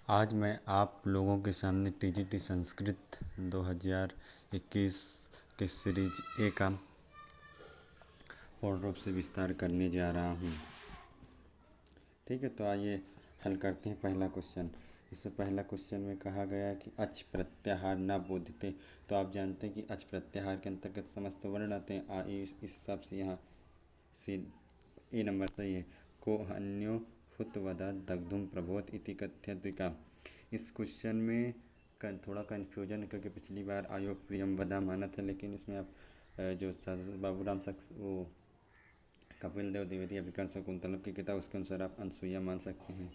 आज मैं आप लोगों के सामने टीजीटी संस्कृत 2021 के सीरीज ए का पूर्ण रूप से विस्तार करने जा रहा हूँ। ठीक है, तो आइए हल करते हैं पहला क्वेश्चन। इससे पहला क्वेश्चन में कहा गया है कि अच प्रत्याहार न बोधते। तो आप जानते हैं कि अच प्रत्याहार के अंतर्गत समस्त वर्ण आते हैं। इस हिसाब से यहाँ सी ए नंबर सही है। को अन्यो हुतवदा दग्धुम प्रबोध इति कथ्यते का। इस क्वेश्चन में थोड़ा कन्फ्यूजन है, क्योंकि पिछली बार आयोग प्रियम वदा माना था, लेकिन इसमें आप जो बाबूराम शख्स वो कपिल देव द्विवेदी अभिकर्ण शकुंतलम की किताब, उसके अनुसार आप अनसुईया मान सकते हैं।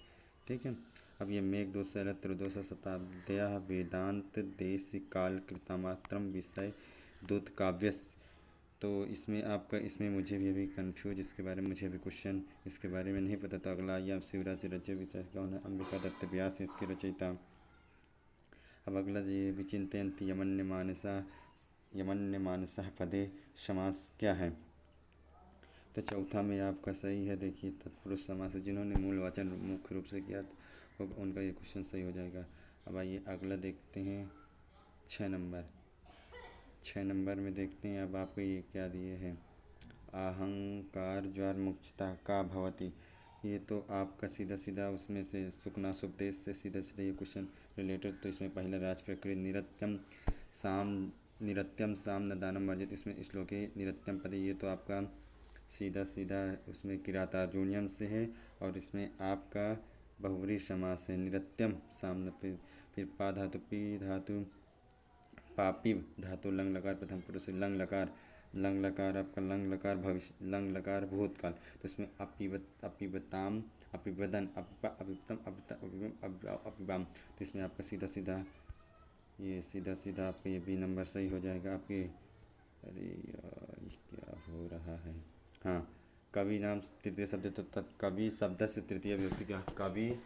ठीक है, अब ये मेघदूत त्रयोदश शताब्द्या वेदांत देश काल कृतमात्रम विषय दूत काव्यस। तो इसमें आपका इसमें मुझे भी अभी कन्फ्यूज, इसके बारे में मुझे अभी क्वेश्चन इसके बारे में नहीं पता। तो अगला आइए, आप शिवराज रज्य विषय कौन है? अंबिका दत्त व्यास है इसके रचयिता। अब अगला ये विचिंतयन्ति यमन्य मानसः पदे समास क्या है? तो चौथा में आपका सही है। देखिए, तत्पुरुष समास है। जिन्होंने मूल वाचन मुख्य रूप से किया होगा उनका ये क्वेश्चन सही हो जाएगा। अब आइए अगला देखते हैं 6 नंबर। 6 नंबर में देखते हैं अब आपको ये क्या दिए हैं। अहंकार ज्वार मुक्ता का भवती। ये तो आपका सीधा सीधा उसमें से सुकनासुपदेश से सीधा सीधा ये क्वेश्चन रिलेटेड। तो इसमें पहला राज प्रकृति निरत्यम साम न दानम वर्जित, इसमें श्लोक है निरत्यम पद। ये तो आपका सीधा सीधा उसमें किरातार्जुनीयम से है, और इसमें आपका बहुव्रीहि समास है। निरत्यम साम, फिर पा धातु पी धातु पापिव धातु लंग लकार प्रथम पुरुष लंग लकार आपका लंग लकार भविष्य लंग लकार भूतकाल। तो इसमें अपिबताम अपिबदन अपिबतम अपिबाम। तो इसमें आपका सीधा सीधा आपका ये बी नंबर सही हो जाएगा आपके। अरे यार, ये क्या हो रहा है? हाँ, कवि नाम तृतीय शब्द, तो तत्कवि शब्द से तृतीय व्यक्ति क्या? कवि,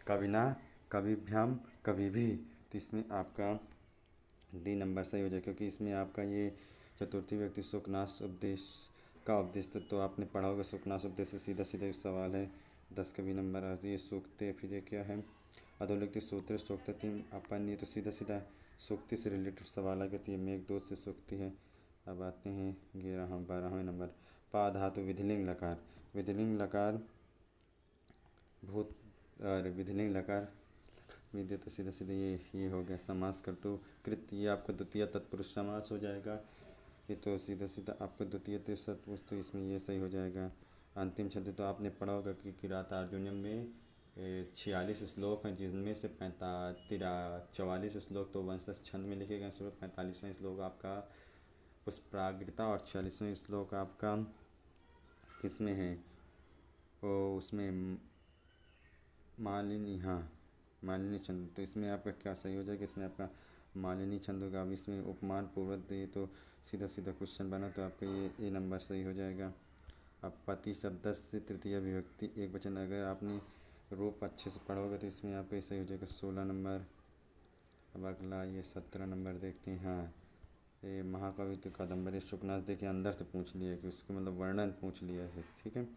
कविना, कविभ्याम, कवि भी। तो इसमें आपका डी नंबर सही हो जाए, क्योंकि इसमें आपका ये चतुर्थी व्यक्ति सुखनाश उपदेश का उपदेश। तो आपने पढ़ा होगा सुखनाश उपदेश से सीधा सीधा एक सवाल है 10 का भी नंबर आती है। सूक्ति, फिर ये क्या है? अधोलिखित सूत्र सूक्ति अपन, ये तो सीधा सीधा सूक्ति से रिलेटेड सवाल है, कहती है मेघदूत से सूक्ति है। अब आते हैं 12वें नंबर। पा धातु विधिलिंग लकार, विधिलिंग लकार भूत और विधिलिंग लकार विद्य। तो सीधा सीधा ये हो गया समास कर। तो कृत, ये आपका द्वितीय तत्पुरुष समास हो जाएगा। ये तो सीधा सीधा आपका द्वितीय तत्पुरुष, तो इसमें ये सही हो जाएगा। अंतिम छंद, तो आपने पढ़ा होगा कि किरातार्जुनीयम में 46 श्लोक हैं, जिनमें से 44 श्लोक तो वंशज छंद में लिखे गए। 45वां श्लोक आपका पुष्परागृता और 46वां श्लोक आपका किस में है? वो उसमें मालिनी, हाँ मालिनी छंद। तो इसमें आपका क्या सही हो जाएगा? इसमें आपका मालिनी छंद होगा। अब इसमें उपमान पूर्वक ये तो सीधा सीधा क्वेश्चन बना, तो आपका ये ए नंबर सही हो जाएगा। अब पति शब्द से तृतीय विभक्ति एक वचन, अगर आपने रूप अच्छे से पढ़ोगे तो इसमें आपका सही हो जाएगा 16 नंबर। अब अगला ये 17 नंबर देखते हैं। हाँ, ये महाकवि तो कादम्बरी शुकनाथ, देखिए अंदर से पूछ लिया कि उसको मतलब वर्णन पूछ लिया है। ठीक है,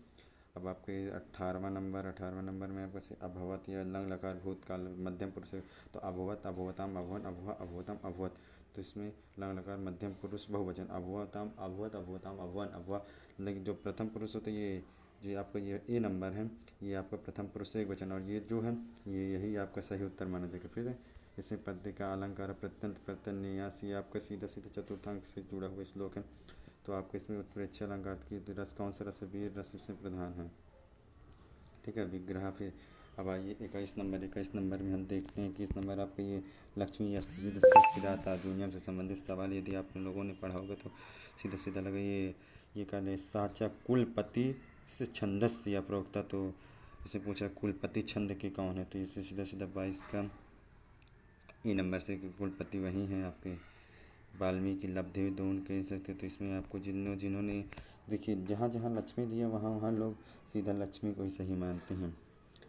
अब आपके 18वां नंबर में आपका से अभवत या लंग लकार भूतकाल मध्यम पुरुष है। तो अभवत, अभवताम, अभवन, अभुआ, अभवतम, अभवत। तो इसमें लंग लकार मध्यम पुरुष बहुवचन अभवताम, अभवत, अभवताम, अभवन, अभवा। लेकिन जो प्रथम पुरुष होता है ये जो आपका ये ए नंबर है, ये आपका प्रथम पुरुष से एक वचन, और ये जो है ये यही आपका सही उत्तर माना जाएगा। फिर इसमें पद्य का अलंकार प्रत्यंत प्रत्यन्यास, ये आपका सीधा सीधा चतुर्थांक से जुड़ा हुआ श्लोक है। तो आपको इसमें उत्प्रेक्ष अलंकार की रस कौन सा रस? वीर रस से प्रधान है। ठीक है, विग्रह। फिर अब आइए 21 नंबर में हम देखते हैं कि इस नंबर आपका ये लक्ष्मी या किराता दुनिया से संबंधित सवाल यदि आप लोगों ने पढ़ा होगा तो सीधा सीधा लगा ये कहते हैं साचा कुलपति से छंदस या प्रोक्ता। तो इसे पूछ रहा कुलपति छंद के कौन है? तो इसे सीधा सीधा 22 का ई नंबर से कुलपति वही हैं आपके वाल्मीकि लब्धि दोन कह सकते। तो इसमें आपको जिन्होंने देखिए जहाँ जहाँ लक्ष्मी दिया वहाँ वहाँ लोग सीधा लक्ष्मी को ही सही मानते हैं।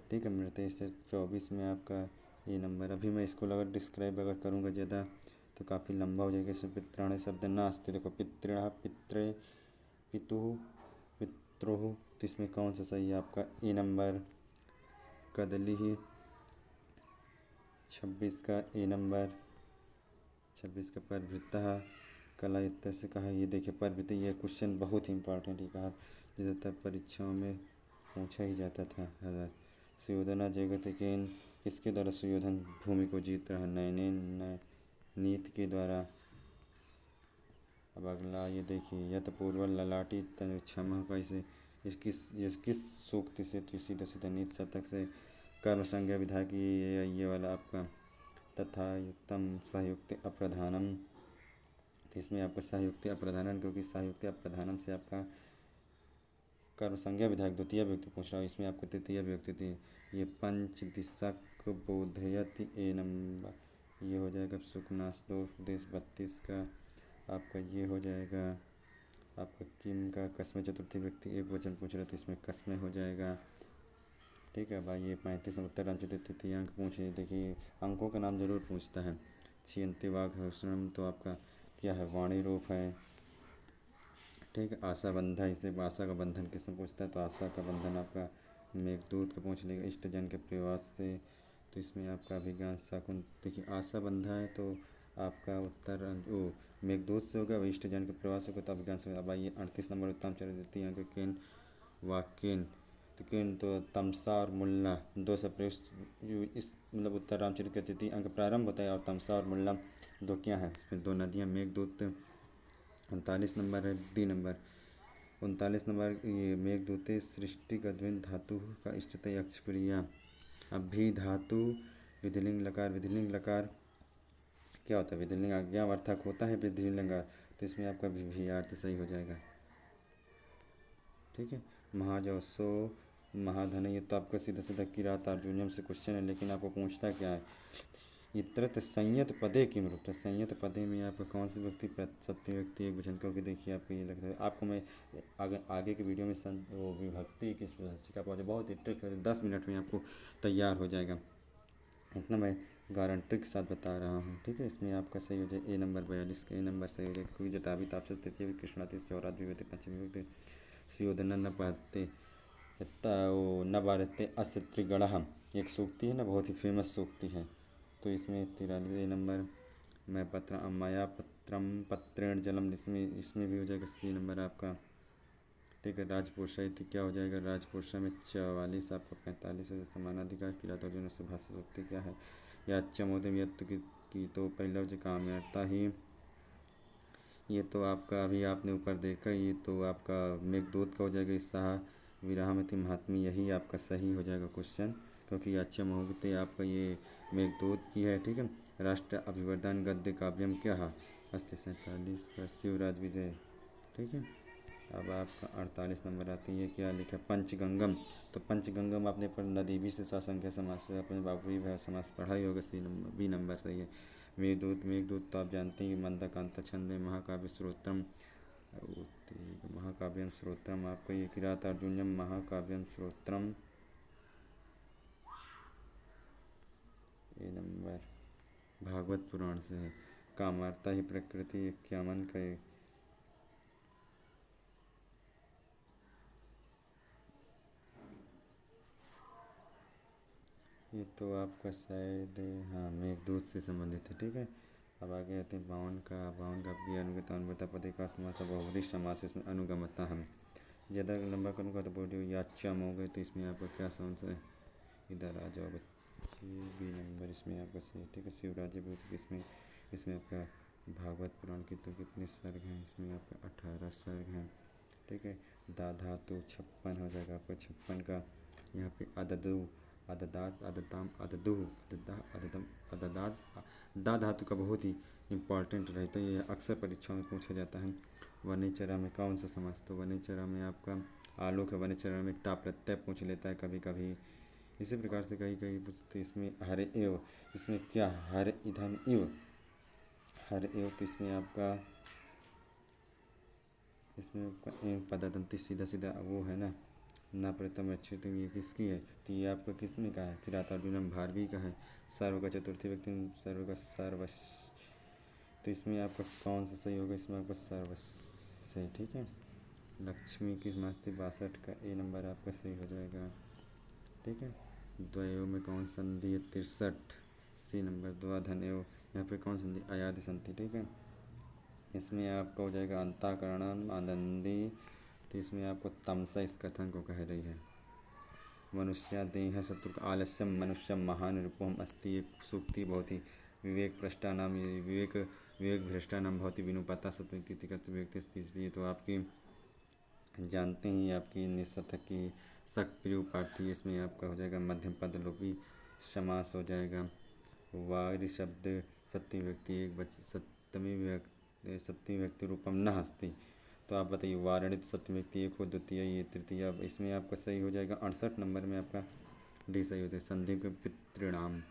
ठीक है, मेरे से 24 में आपका ये नंबर। अभी मैं इसको अगर डिस्क्राइब अगर करूँगा ज़्यादा तो काफ़ी लंबा हो जाएगा। इसमें पितृण शब्द नास्ति, देखो पितृण पित्रे पितुः पित्रोः। तो इसमें कौन सा सही है आपका? ए नंबर कदली ही 26 का ए नंबर, 26 का परवृत्तः कला इत्तर से कहा। ये देखिए परवृत्ति, ये क्वेश्चन बहुत ही इंपॉर्टेंट है, कहा ज़्यादातर परीक्षाओं में पूछा ही जाता था। सुयोधना जगत केन, किसके द्वारा सुयोधन भूमि को जीत रहा? नयनेन नीत के द्वारा। अब अगला ये देखिए, यत पूर्व ललाटी तन क्षमा कैसे, इस किस सूक्ति से सीधा सीधा नीत शतक से कर्म संज्ञा विधा की, ये वाला आपका तथा युक्तम सहयुक्ति अप्रधानम। तो इसमें आपका सहयुक्ति अप्रधानम, क्योंकि सहयुक्ति अप्रधानम से आपका कर्म संज्ञा विधायक द्वितीय व्यक्ति पूछ रहा है, इसमें आपको तृतीय व्यक्ति थी। ये पंच दिशक बोधयति ए नंबर, ये हो जाएगा सुखनाश दो देश 32 का। आपका ये हो जाएगा आपका किम का कस्मे चतुर्थी व्यक्ति एक वचन पूछ रहे, तो इसमें कस्मे हो जाएगा। ठीक है भाई, ये 35 उत्तर रामचरित तृतीय अंक पूछे। देखिए अंकों का नाम जरूर पूछता है। छियंती वाघ हर्षणम, तो आपका क्या है? वाणी रूप है। ठीक है, आशा बंधा, इसे आशा का बंधन किसने पूछता है? तो आशा का बंधन आपका मेघदूत का पूछ लेगा, इष्ट जन के प्रवास से। तो इसमें आपका अभिज्ञान शकुन, देखिए आशा बंधा है तो आपका उत्तर ओ मेघदूत से होगा, इष्ट जन के प्रवास होगा तो अभिज्ञान से। अब आइए 38 नंबर उत्तम चरित्र अंक केन वाक्यन, तो केन तो तमसा और मुल्ला दो से प्रयुक्त, इस मतलब उत्तर रामचरित का तृतीय अंक प्रारंभ होता है, और तमसा और मुल्ला दो क्या है? इसमें दो नदियाँ। मेघदूत 39 नंबर है, डी नंबर। 39 नंबर ये मेघदूते सृष्टि गद्विन धातु का इष्टतय अक्षप्रिया। अब भी धातु विधिलिंग लकार, विधिलिंग लकार क्या होता है? विधिलिंग आज्ञार्थक होता है विधिलिंग लकार, तो इसमें आपका भी अर्थ सही हो जाएगा। ठीक है, महाजसो महाधन, ये तो आपका सीधा सीधा किरात अर्जुनियम से क्वेश्चन है, लेकिन आपको पूछता क्या है? इतरत संयत पदे किम रूप, संयत पदे में आपका कौन सी व्यक्ति सत्य व्यक्ति एक वचन, क्योंकि देखिए आपको ये लगता है आपको मैं आगे के वीडियो में वो विभक्ति किस का पहुँचे बहुत ही ट्रिक है, 10 मिनट में आपको तैयार हो जाएगा, इतना मैं गारंटी के साथ बता रहा हूँ। ठीक है, इसमें आपका सही हो जाए ए नंबर 42 का ए नंबर सही हो जाएगा, क्योंकि जटावी तापसे तृतीय कृष्णाति चौरात विभूति पंचमी विभूति सुयोधन न पाते वो न बारते अस्य त्रिगणः, एक सूक्ति है ना, बहुत ही फेमस सूक्ति है। तो इसमें 43 नंबर मैं पत्र माया पत्रम पत्रेण जलम, इसमें भी हो जाएगा सी नंबर आपका। ठीक है, राजपुरुषा क्या हो जाएगा? राजपुरुषा में 44, आपका 45 हो जाए। समानाधिकार किरात अर्जुन से भाष्य सूक्ति क्या है? या चमोदम यत्त की तो पहला जो काम्यता ही, ये तो आपका अभी आपने ऊपर देखा, ये तो आपका मेघदूत का हो जाएगा। इसहा विरामति महात्मी, यही आपका सही हो जाएगा क्वेश्चन, क्योंकि अच्छा मोहब्बते आपका ये मेघदूत की है। ठीक है, राष्ट्र अभिवर्धन गद्य काव्यम क्या है? अस्ति 47 का शिवराज विजय। ठीक है, अब आपका 48 नंबर आती है, क्या लिखा? पंचगंगम, तो पंचगंगम आपने पर नदी भी से सासंख्य समास से अपने बाबू भी समास पढ़ा ही होगा, सी नंबर बी नंबर सही है। मेघदूत, मेघदूत तो आप जानते हैं मंदकांत छंद में महाकाव्य स्रोत्रम, महाकाव्यम स्रोत्रम आपका ये किरात अर्जुन्यम महाकाव्यम स्रोत्रम ए नंबर भागवत पुराण से है। कामार्ता ही प्रकृति 51 का ये तो आपका शायद हाँ मेघदूत से संबंधित है। ठीक है, अब आगे आते हैं 52 का। 52 का आपकी अनुगता अनुगता पदे का समास बहुवरी समास, इसमें अनुगमता हम ज़्यादा लंबा करूँगा तो बोलिए याच्यम हो गए, तो इसमें आपका क्या साउंड है? इधर आ जाओ बच्चे, बी नंबर इसमें आपका सही। ठीक है, शिवराज भूत इसमें इसमें आपका भागवत पुराण की तो कितने सर्ग हैं? इसमें आपका 18 सर्ग हैं। ठीक है, दाधा तो 56 हो जाएगा आपका 56 का। यहाँ पे अददु अददात अदताम अददु अददा अददम अददात, दा धातु का बहुत ही इम्पॉर्टेंट रहता है, ये अक्सर परीक्षाओं में पूछा जाता है। वनिचरा में कौन सा समास? तो वनिचरा में आपका आलू के वनिचरा में टा प्रत्यय पूछ लेता है कभी कभी, इसी प्रकार से कहीं कहीं पूछते। इसमें हरे एव, इसमें क्या हर इधम इव, हर एव, तो इसमें आपका पदादंती सीधा सीधा वो है ना प्रथम अच्छे, तो ये किसकी है? तो ये आपका किसने कहा है? किरात अर्जुनम भारवी का है। सर्व का चतुर्थी व्यक्ति सर्व का सर्वस, तो इसमें आपका कौन सा सही होगा? इसमें आपका सर्वस है। ठीक है, लक्ष्मी की मस्ती 62 का ए नंबर आपका सही हो जाएगा। ठीक है, द्वयों में कौन संधि है? 63 सी नंबर द्वा धन एव, यहाँ पे कौन संधि अयादि संधि, ठीक है। इसमें आपका हो जाएगा अंताकरणम आनंदी, तो इसमें आपको तमसा इस कथन को कह रही है। मनुष्या देह शत्रु आलस्यम मनुष्यम महान रूपम अस्ति, एक सूक्ति बहुत ही विवेक भ्रष्टा नाम, ये विवेक भ्रष्टा नाम बहुत ही विनुपाता सत्वित व्यक्ति, इसलिए तो आपकी जानते ही आपकी निस्सतक की सक्रिय पार्थी, इसमें आपका हो जाएगा मध्यम पद लोपी समास हो जाएगा। वारि शब्द सप्तमी व्यक्ति एक बच सप्तमी व्यक्ति रूपम न हस्ती, तो आप बताइए वारणित सप्तमी व्यक्ति एक हो, द्वितीय ये तृतीय, अब इसमें आपका सही हो जाएगा 68 नंबर में आपका डी सही होता है। संधि के पितृणाम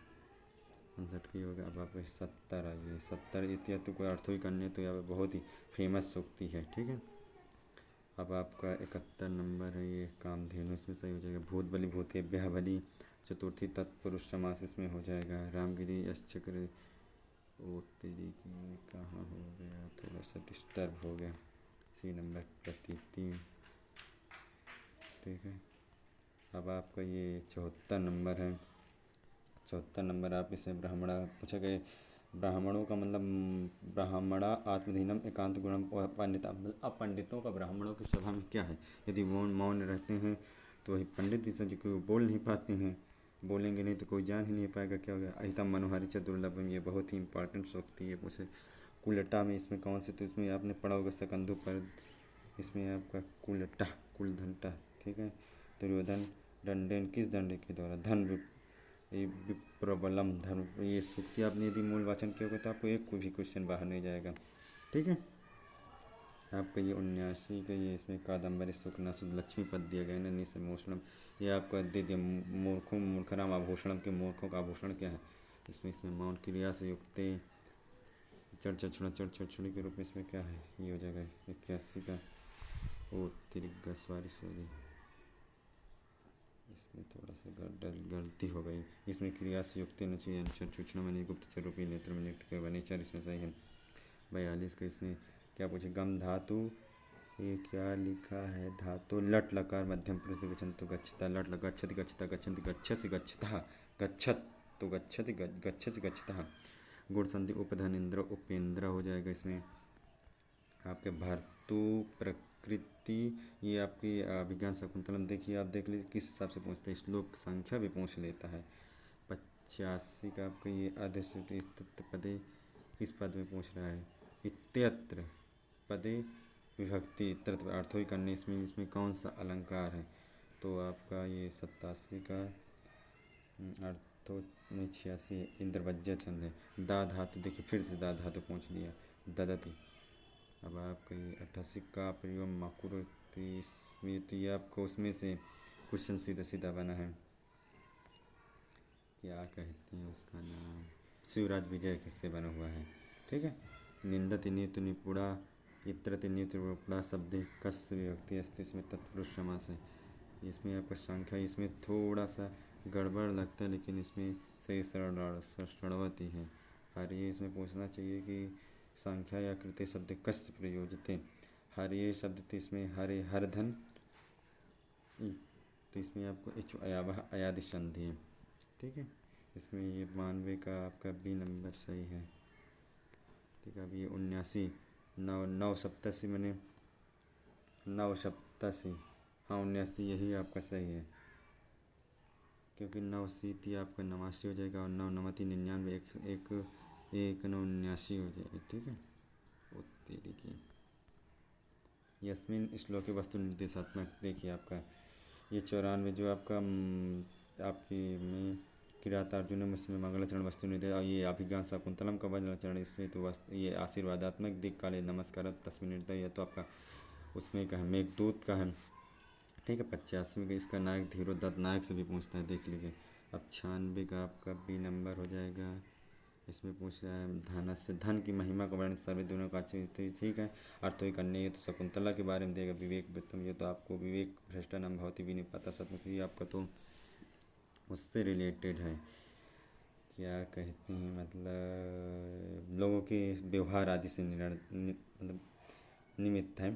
59 की होगा। अब आप 70 आइए, 70 इत्यादि को अर्थ ही करने, तो यहाँ बहुत ही फेमस सूक्ति है, ठीक है। अब आपका 71 नंबर है ये कामधेनु, इसमें सही हो जाएगा। भूत बलि भूतेभ्यः बलि, चतुर्थी तत्पुरुष समास इसमें हो जाएगा। रामगिरी यश्चक्र, ओ तेरी की कहाँ हो गया, थोड़ा सा डिस्टर्ब हो गया। सी नंबर प्रतीति, ठीक है। अब आपका ये 74 नंबर है। 74 नंबर आप इसे ब्राह्मणा पूछा गए, ब्राह्मणों का मतलब ब्राह्मणा आत्मधीनम एकांत गुणम पंडिता, पंडितों का ब्राह्मणों की सभा में क्या है, यदि मौन मौन रहते हैं तो वही पंडित, इस जो बोल नहीं पाते हैं, बोलेंगे नहीं तो कोई जान ही नहीं पाएगा क्या हो गया। अहितम मनोहारी च दुर्लभम, ये बहुत ही इंपॉर्टेंट सूक्ति है। पूछे कुलटा में इसमें कौन से, तो इसमें आपने पढ़ा होगा सकंधु पर, इसमें आपका कुलटा कुलधनटा, ठीक है। दुर्योधन दंडेन किस दंड के द्वारा, धन विप्रबलम धर्म, ये सूक्ति आपने यदि मूल वाचन किया होगा तो आपको एक कोई भी क्वेश्चन बाहर नहीं जाएगा, ठीक है। आपका ये 79 का ये इसमें कादम्बरी सुखना शुद्ध लक्ष्मी पद दिया गया है। निसमोषणम, ये आपका दे दिया मूर्खों मूर्खराम आभूषणम, के मूर्खों का आभूषण क्या है, इसमें मौन क्रिया से युक्त चढ़ के रूप में इसमें क्या है, ये हो जाएगा 81 का। ओ तिरगा सॉरी, इसमें थोड़ा सा गलती हो गई, इसमें क्रिया से युक्त न चाहिए अनुचर सूचना में गुप्तचर रूपी नेत्र में नियुक्त के वनीचर, इसमें सही है। 42 का इसमें क्या पूछे, गम धातु, ये क्या लिखा है, धातु लट लकार मध्यम पुरुष गच्छन्तु गच्छता, लट लगा गच्छति गच्छता गच्छन्ति गच्छसि गच्छतः गच्छत तो गच्छति गच्छसि गच्छतः, गुण संधि उपधन इंद्र उपेंद्र हो जाएगा। इसमें आपके भर्तु प्रकृति, ये आपकी अभिज्ञान शकुंतलम देखिए, आप देख लीजिए किस हिसाब से पूछते हैं, श्लोक संख्या भी पूछ लेता है। 85 का आपका ये आदेश्रुति पदे किस पद में पूछ रहा है, इत्यत्र पदे विभक्ति इत्यत्र अर्थों ही करने, इसमें कौन सा अलंकार है, तो आपका ये 87 का अर्थो नहीं 86 इंद्रवज्य छंद है। दा धातु देखिए फिर से दा धातु पूछ लिया, ददती। अब आपका ये 88 का प्रयोग मकुरुति, इसमें तो ये आपको उसमें से क्वेश्चन सीधा सीधा बना है, क्या कहते हैं उसका नाम, शिवराज विजय किससे बना हुआ है, ठीक है। निंदति नीतु निपुड़ा इत्रति नीतु निपुड़ा शब्द कस विभक्ति अस्ति, इसमें तत्पुरुष समास है। इसमें आपका संख्या इसमें थोड़ा सा गड़बड़ लगता है, लेकिन इसमें सही षड़वती है। और ये इसमें पूछना चाहिए कि संख्या या कृत्य शब्द कस प्रयोजित है। हर ये शब्द तो इसमें हरे हर धन, तो इसमें आपको अयावह अयादि संधि है, ठीक है। इसमें ये 92 का आपका बी नंबर सही है, ठीक है। अब ये 79 नौ सप्तासी मैंने 987, हाँ 79 यही आपका सही है, क्योंकि 9 आपका 89 हो जाएगा और 9 नवति 99 एक 79 हो जाएगी, ठीक है। वो तेरी की यस्मिन श्लोक वस्तु निर्देशात्मक, देखिए आपका ये 94 जो आपका आपकी में किरातार्जुन में इसमें मंगलाचरण वस्तु निर्देश, और ये अभिज्ञान शकुंतलम का वज्राचरण, इसमें तो ये आशीर्वादात्मक दिक काले नमस्कार तस्मिन निर्दय, ये तो आपका उसमें का है मेघदूत का है, ठीक है। 85 में इसका नायक धीरोदत्त नायक से भी पूछता है, देख लीजिए। अब 96 का आपका बी नंबर हो जाएगा, इसमें पूछ रहा है धन से, धन की महिमा का वर्णन सर्वे दोनों का, ठीक है। अर्थों करने, ये तो शकुंतला के बारे में देगा। विवेक वृत्तम, ये तो आपको विवेक भ्रष्टा नाम भवती भी नहीं पता सतमुख, ये आपका तो उससे रिलेटेड है, क्या कहते हैं मतलब लोगों के व्यवहार आदि से मतलब निमित्त है,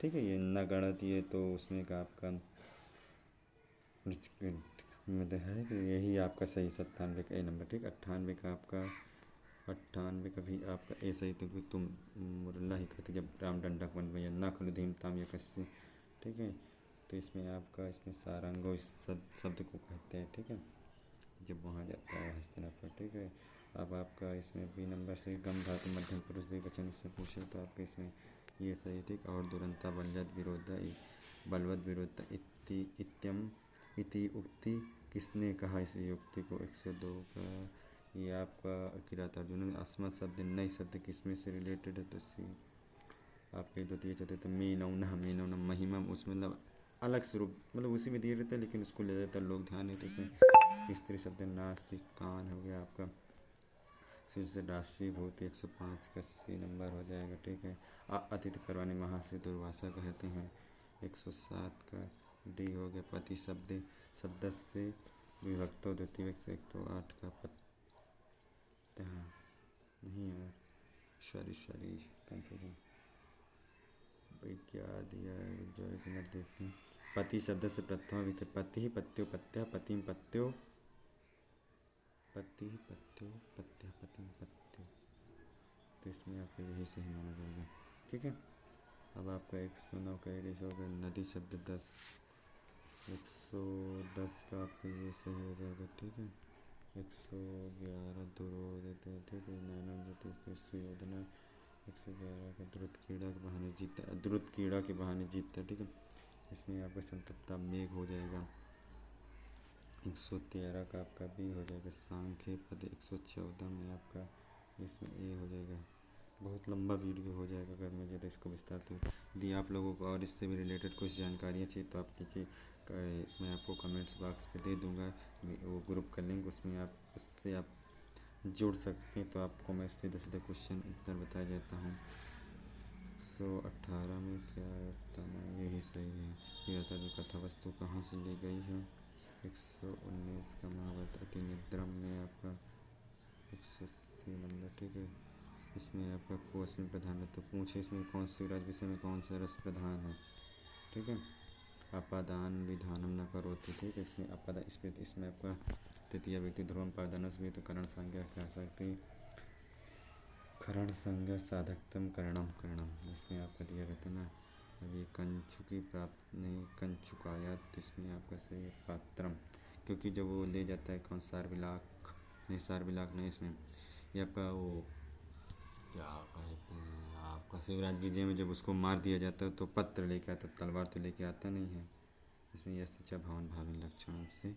ठीक है। ये न गणत, ये तो उसमें का आपका में है कि यही आपका सही 97 का ए नंबर। ठीक, 98 का आपका, 98 का भी आपका ए सही। तो तुम मुरल्ला ही कहते जब राम डंडक बन भैया ना खुल धीम ताम या कस्सी। ठीक है, तो इसमें आपका इसमें सारंगो इस शब्द को कहते हैं। ठीक है, जब वहाँ जाता है हस्तिनापुर। ठीक है, अब आपका इसमें बी नंबर से गम धातु मध्यम पुरुष द्विवचन से पूछे तो आपके इसमें ये सही। ठीक, और दुरंता बलजत विरोधा बलवत विरोधा इत्यम इति उक्ति किसने कहा इस युक्ति को? 102 का ये आपका किरात अर्जुन। अस्मत् शब्द नई शब्द किसमें से रिलेटेड है? तो सी आपके द्वितीय चतुर्थ मीनौना महिमा, उसमें मतलब अलग स्वरूप, मतलब उसी में दिए रहते हैं लेकिन उसको ले देता लोग ध्यान नहीं। तो इसमें स्त्री शब्द नास्तिक कान हो गया आपका। शिव से राशि भूति 105 का सी नंबर हो जाएगा। ठीक है, अतिथि करवाने महा से दुर्वासा कहते हैं। 107 का डी हो गया। पति शब्द शब्द से विभक्तो द्वितीय व्यक्ति से। 108 का पत्ता नहीं यार, सॉरी कंफ्यूजन भाई, क्या दिया है जो एक मिनट देखते हैं। पति शब्द से प्रथमा विधि पति पत्यो पत्या पतिम पत्यो पति पत्यो पत्या पतिम पत्यो। तो इसमें आपका यही सही माना जाएगा। ठीक है, अब आपका 109 का एडिस हो गया। नदी शब्द 10, 110 का आपका ये सही हो जाएगा। ठीक है, 111 दुरोधते। ठीक है, नैनन सुयोधना। 111 का द्रुत कीड़ा के बहाने जीतता, द्रुत कीड़ा के बहाने जीतता। ठीक है, इसमें आपका संतप्ता मेघ हो जाएगा। 113 का आपका बी हो जाएगा। सांख्य पद 114 में आपका इसमें ए हो जाएगा। बहुत लंबा वीडियो हो जाएगा अगर मैं ज़्यादा इसको विस्तार तो। यदि आप लोगों को और इससे भी रिलेटेड कुछ जानकारियाँ चाहिए तो आप कीजिए, मैं आपको कमेंट्स बॉक्स पे दे दूँगा वो ग्रुप का लिंक, उसमें आप उससे आप जुड़ सकते हैं। तो आपको मैं सीधे सीधे क्वेश्चन उत्तर बताया जाता हूँ। 118 में क्या उत्तर है? यही सही है। फिर आता है कथा वस्तु कहाँ से ली गई है? 119 का महाभारत अति निद्रम में आपका 180 नंबर। ठीक है, इसमें आपका कोश में प्रधान है तो पूछे इसमें कौन सी राज विषय में कौन सा रस प्रधान है? ठीक है, अपादान विधानम न करोति। ठीक है, इसमें अपादान इसमें आपका तृतीय व्यक्ति ध्रुवम पादानस भी तो करण संज्ञा कह सकते हैं। करण संज्ञा साधकतम करणम इसमें आपका दिया रहता है ना। अभी कंचुकी प्राप्त नहीं कंचुकाया, तो इसमें आपका सही पात्रम, क्योंकि जब वो ले जाता है कौन सार बिलाक नहीं, इसमें ये आपका वो क्या कहते हैं आपका शिवराज विजय में जब उसको मार दिया जाता है तो पत्र लेके आता, तलवार तो लेके आता नहीं है। इसमें यह सच्चा भवन भावी लक्षण से।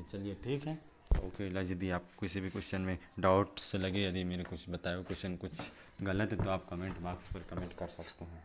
चलिए ठीक है, ओके। यदि आप किसी भी क्वेश्चन में डाउट से लगे, यदि मेरे कुछ बताए हुए क्वेश्चन कुछ गलत है तो आप कमेंट बॉक्स पर कमेंट कर सकते हैं।